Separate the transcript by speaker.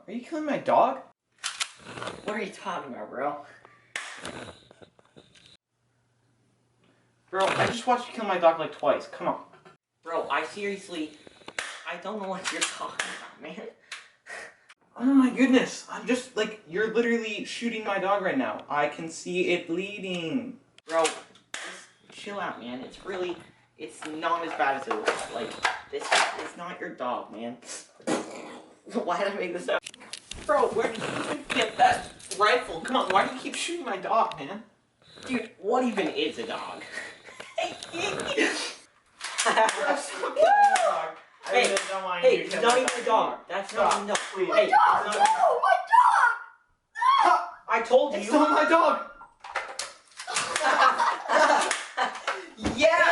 Speaker 1: Are you killing my dog?
Speaker 2: What are you talking about, bro?
Speaker 1: Bro, I just watched you kill my dog like twice. Come on.
Speaker 2: Bro, I don't know what you're talking about, man.
Speaker 1: Oh my goodness. I'm just, like, you're literally shooting my dog right now. I can see it bleeding.
Speaker 2: Bro, just chill out, man. It's not as bad as it looks. Like, this is not your dog, man. Why did I make this up?
Speaker 1: Bro, where did you get that rifle? Come on, why do you keep shooting my dog, man?
Speaker 2: Dude, what even is a dog? Hey, it's not even a dog. That's not even a dog.
Speaker 1: Please.
Speaker 2: Hey,
Speaker 3: My dog! No! My dog!
Speaker 2: I told you.
Speaker 1: It's not my dog!
Speaker 2: Yeah!